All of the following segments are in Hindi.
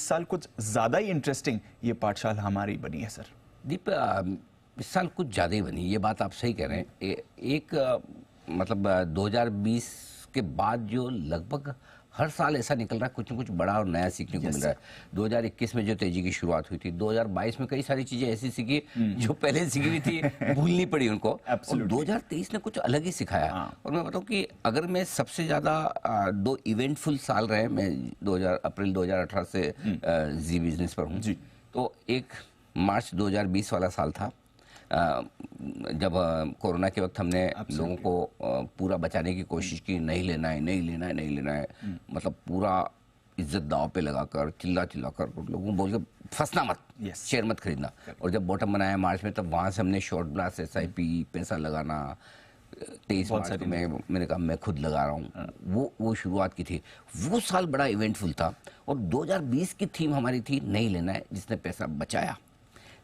इस साल कुछ ज्यादा ही इंटरेस्टिंग ये पाठशाला हमारी बनी है सर? दीप, इस साल कुछ ज़्यादा ही बनी, ये बात आप सही कह रहे हैं। एक मतलब 2020 के बाद जो लगभग हर साल ऐसा निकल रहा है, कुछ न कुछ बड़ा और नया सीखने को मिल रहा है। 2021 में जो तेजी की शुरुआत हुई थी, 2022 में कई सारी चीजें ऐसी सीखी जो पहले सीखी हुई थी, भूलनी पड़ी उनको। और 2023 ने कुछ अलग ही सिखाया। और मैं बताऊं कि अगर मैं सबसे ज्यादा 2 इवेंटफुल साल रहे, मैं अप्रैल 2018 से जी बिजनेस पर हूँ, तो एक मार्च 2020 वाला साल था, जब कोरोना के वक्त हमने लोगों को पूरा बचाने की कोशिश की, नहीं लेना है, नहीं लेना है, नहीं लेना है, मतलब पूरा इज्जत दांव पे लगाकर चिल्ला कर लोगों को बोल के फंसना मत, शेयर मत खरीदना। और जब बॉटम बनाया मार्च में, तब वहां से हमने शॉर्ट ब्लास्ट, SIP, पैसा लगाना, 23 मार्च को मैंने कहा मैं खुद लगा रहा हूँ, वो शुरुआत की थी। वो साल बड़ा इवेंटफुल था। और 2020 की थीम हमारी थी नहीं लेना है, जिसने पैसा बचाया।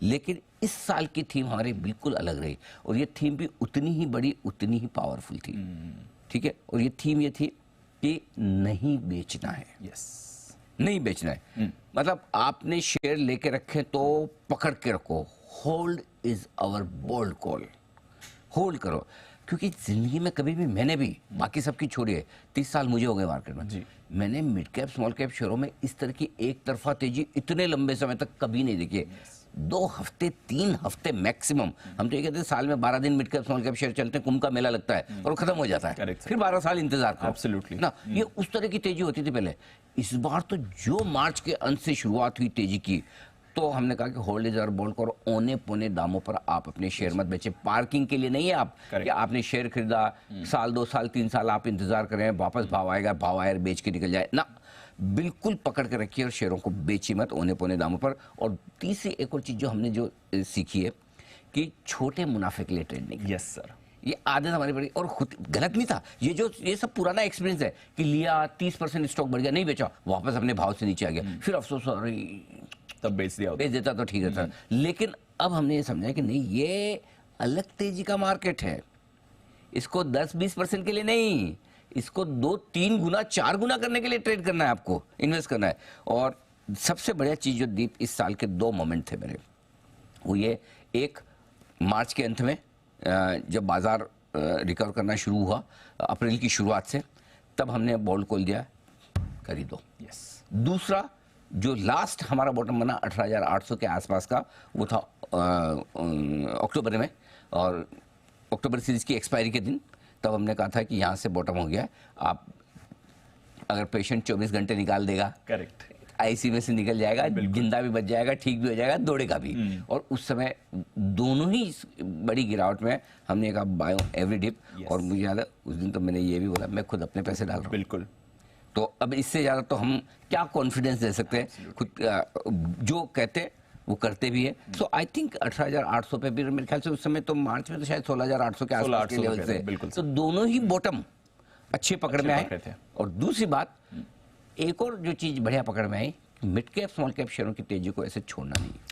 लेकिन इस साल की थीम हमारी बिल्कुल अलग रही, और ये थीम भी उतनी ही बड़ी, उतनी ही पावरफुल थी। ठीक है, और ये थीम ये थी कि नहीं बेचना है। नहीं बेचना है, मतलब आपने शेयर लेके रखे तो पकड़ के रखो। Hold is our bold call. Hold करो, क्योंकि जिंदगी में कभी भी, मैंने भी, बाकी सबकी छोड़िए, 30 साल मुझे हो गए मार्केट में, मैंने मिड कैप स्मॉल कैप शेयरों में इस तरह की एक तरफा तेजी इतने लंबे समय तक कभी नहीं देखी। 2 हफ्ते 3 हफ्ते मैक्सिमम। हम तो ये कहते हैं साल में 12 दिन mid cap small cap share चलते हैं, कुंभ का मेला लगता है और खत्म हो जाता है। फिर 12 साल इंतजार करो। एब्सोल्युटली ना, ये उस तरह की तेजी होती थी पहले। इस बार तो जो मार्च के अंत से शुरुआत हुई तेजी की, तो हमने कहा कि होल्ड इज आवर बोल्ड करो। औने पौने दामों पर आप अपने शेयर मत बेचे। पार्किंग के लिए नहीं है आप, कि आपने शेयर खरीदा, साल 2 साल 3 साल आप इंतजार करें, वापस भाव आएगा, भाव आए बेच के निकल जाए ना। बिल्कुल पकड़ के रखिए और शेयरों को बेची मत औने पौने दामों पर। और तीसरी एक और चीज जो हमने जो सीखी है कि छोटे मुनाफे के लिए ट्रेडिंग। यस सर, ये आदत हमारी बड़ी, और खुद गलत नहीं था ये सब पुराना एक्सपीरियंस है कि लिया 30% स्टॉक बढ़ गया, नहीं बेचा, वापस अपने भाव से नीचे आ गया, फिर अफसोस, अरे तब बेच देता तो ठीक था। लेकिन अब हमने ये समझा कि नहीं, ये अलग तेजी का मार्केट है। इसको 10-20% के लिए नहीं, इसको 2-3 गुना 4 गुना करने के लिए ट्रेड करना है, आपको इन्वेस्ट करना है। और सबसे बढ़िया चीज जो दीप, इस साल के 2 मोमेंट थे मेरे, वो ये, एक मार्च के अंत में जब बाजार रिकवर करना शुरू हुआ, अप्रैल की शुरुआत से, तब हमने बोल्ड कॉल दिया, खरीदो। दूसरा, जो लास्ट हमारा बॉटम बना 18,800 के आसपास का, वो था अक्टूबर में, और अक्टूबर सीरीज की एक्सपायरी के दिन। तब हमने कहा था कि यहाँ से बॉटम हो गया। आप अगर पेशेंट 24 घंटे निकाल देगा, करेक्ट, IC में से निकल जाएगा, जिंदा भी बच जाएगा, ठीक भी हो जाएगा, दौड़ेगा भी। और उस समय दोनों ही बड़ी गिरावट में, हमने कहा बाय एवरी डिप। और मुझे याद है उस दिन तो मैंने ये भी बोला, मैं खुद अपने पैसे डाल रहा हूँ। बिल्कुल। तो अब इससे ज्यादा तो हम क्या कॉन्फिडेंस दे सकते हैं? खुद जो कहते वो करते भी है। सो आई थिंक 18,800 पे भी, मेरे ख्याल से उस समय तो मार्च में तो शायद 16,800 के आसपास के लेवल से, तो दोनों ही बॉटम अच्छे पकड़ में आए। और दूसरी बात, एक और जो चीज बढ़िया पकड़ में आई, मिड कैप स्मॉल कैप शेयरों की तेजी को ऐसे छोड़ना नहीं।